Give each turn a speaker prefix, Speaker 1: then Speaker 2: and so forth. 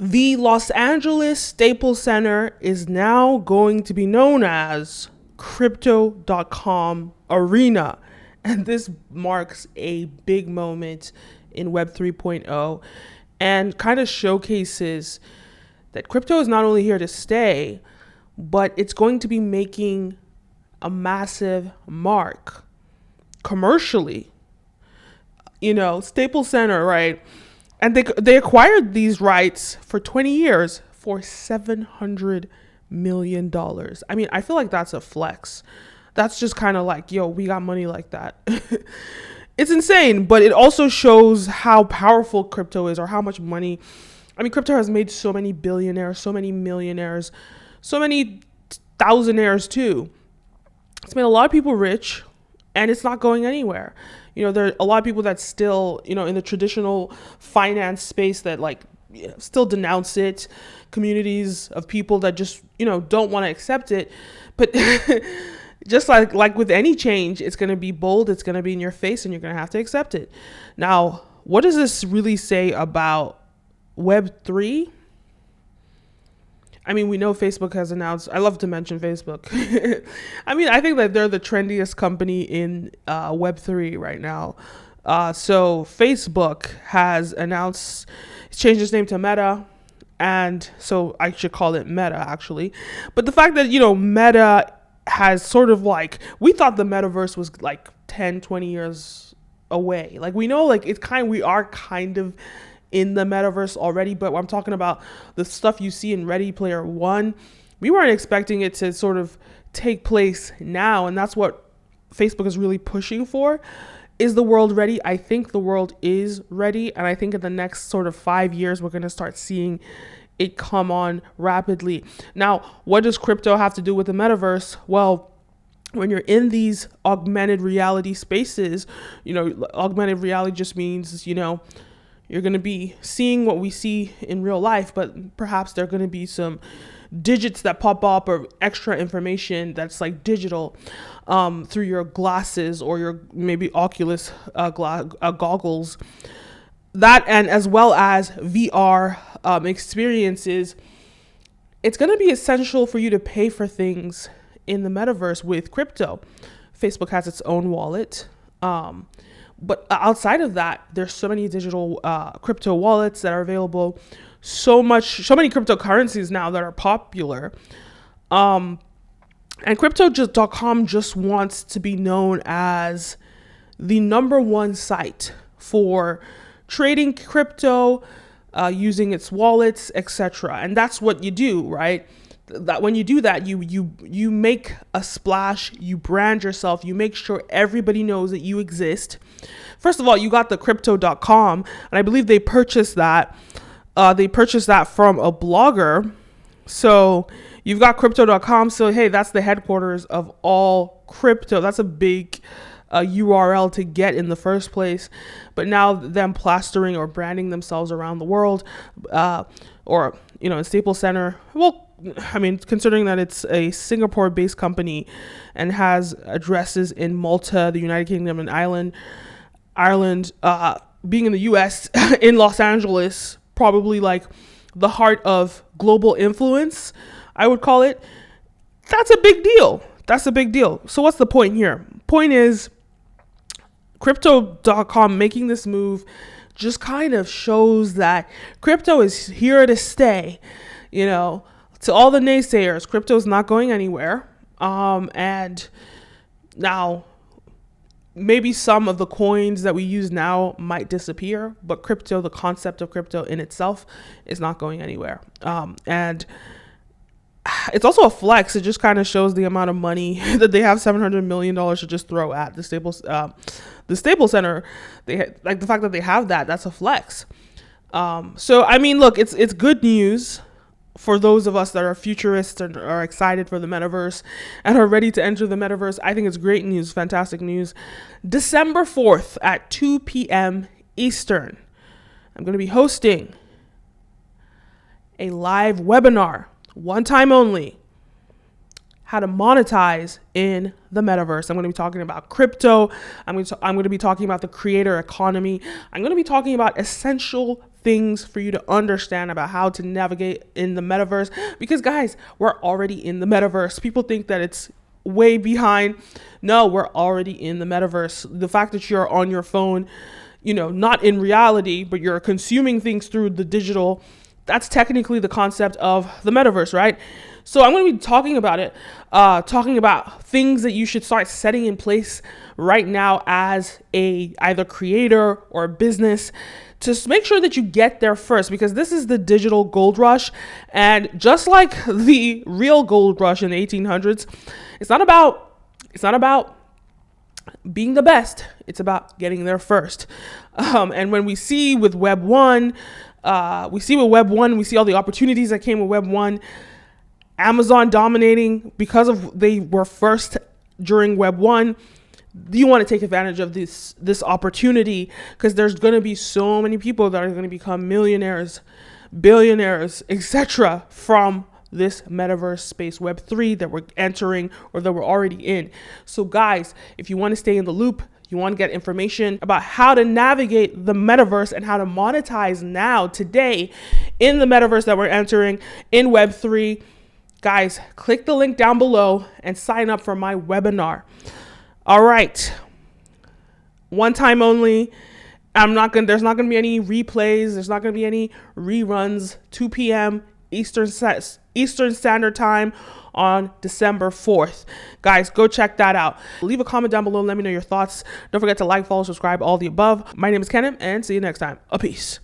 Speaker 1: The Los Angeles Staples Center is now going to be known as Crypto.com Arena. And this marks a big moment in Web 3.0 and kind of showcases that crypto is not only here to stay, but it's going to be making a massive mark commercially. Staples Center, right? And they acquired these rights for 20 years for $700 million. I mean, I feel like that's a flex. That's just kind of like, yo, we got money like that. It's insane, but it also shows how powerful crypto is, or how much money. I mean, crypto has made so many billionaires, so many millionaires, so many thousandaires too. It's made a lot of people rich, and it's not going anywhere. There are a lot of people that still, in the traditional finance space that still denounce it, communities of people that just, don't want to accept it. But just like with any change, it's going to be bold, it's going to be in your face, and you're going to have to accept it. Now, what does this really say about Web3? I mean, we know Facebook has announced, I love to mention Facebook. I mean, I think that they're the trendiest company in Web3 right now. So Facebook has announced, it's changed its name to Meta. And so I should call it Meta, actually. But the fact that, Meta has sort of we thought the Metaverse was 10, 20 years away. We know we are kind of in the Metaverse already, but I'm talking about the stuff you see in Ready Player One. We weren't expecting it to sort of take place now, and that's what Facebook is really pushing for. Is the world ready? I think the world is ready, and I think in the next sort of 5 years, we're going to start seeing it come on rapidly. Now, what does crypto have to do with the Metaverse? Well, when you're in these augmented reality spaces, augmented reality just means, you're going to be seeing what we see in real life, but perhaps there are going to be some digits that pop up or extra information that's digital through your glasses or your maybe Oculus goggles. That, and as well as VR experiences, it's going to be essential for you to pay for things in the Metaverse with crypto. Facebook has its own wallet. But outside of that, there's so many digital crypto wallets that are available, so many cryptocurrencies now that are popular. And Crypto.com just wants to be known as the number one site for trading crypto, using its wallets, etc. And that's what you do, right? That when you do that, you make a splash, you brand yourself, you make sure everybody knows that you exist. First of all, you got the Crypto.com, and I believe they purchased that. They purchased that from a blogger. So you've got Crypto.com. So hey, that's the headquarters of all crypto. That's a big URL to get in the first place. But now them plastering or branding themselves around the world, or in Staples Center, well, I mean, considering that it's a Singapore-based company and has addresses in Malta, the United Kingdom, and Ireland, being in the U.S., in Los Angeles, probably the heart of global influence, I would call it. That's a big deal. So what's the point here? Point is, Crypto.com making this move just kind of shows that crypto is here to stay, To all the naysayers, crypto is not going anywhere. And now maybe some of the coins that we use now might disappear, but crypto, the concept of crypto in itself, is not going anywhere. And it's also a flex. It just kind of shows the amount of money that they have, $700 million to just throw at the Staples Center. The fact that they have that's a flex. So, I mean, look, it's good news for those of us that are futurists and are excited for the Metaverse and are ready to enter the Metaverse. I think it's great news, fantastic news. December 4th at 2 p.m. Eastern, I'm going to be hosting a live webinar, one time only, how to monetize in the Metaverse. I'm going to be talking about crypto. I'm going to be talking about the creator economy. I'm going to be talking about essential things for you to understand about how to navigate in the metaverse, because guys, we're already in the metaverse. People think that it's way behind. No, we're already in the metaverse. The fact that you're on your phone, not in reality, but you're consuming things through the digital, that's technically the concept of the metaverse, right? So I'm going to be talking about it, talking about things that you should start setting in place right now as a either creator or a business, to make sure that you get there first, because this is the digital gold rush. And just like the real gold rush in the 1800s, it's not about being the best. It's about getting there first. And when we see with Web 1, we see all the opportunities that came with Web 1, Amazon dominating because of they were first during Web 1. You want to take advantage of this opportunity, because there's going to be so many people that are going to become millionaires, billionaires, etc. from this metaverse space, Web 3, that we're entering or that we're already in. So guys, if you want to stay in the loop, you want to get information about how to navigate the metaverse and how to monetize now, today, in the metaverse that we're entering in Web 3, guys, click the link down below and sign up for my webinar. All right. One time only. There's not going to be any replays. There's not going to be any reruns. 2 p.m. Eastern Standard Time on December 4th. Guys, go check that out. Leave a comment down below. Let me know your thoughts. Don't forget to like, follow, subscribe, all the above. My name is Kenim, and see you next time. A peace.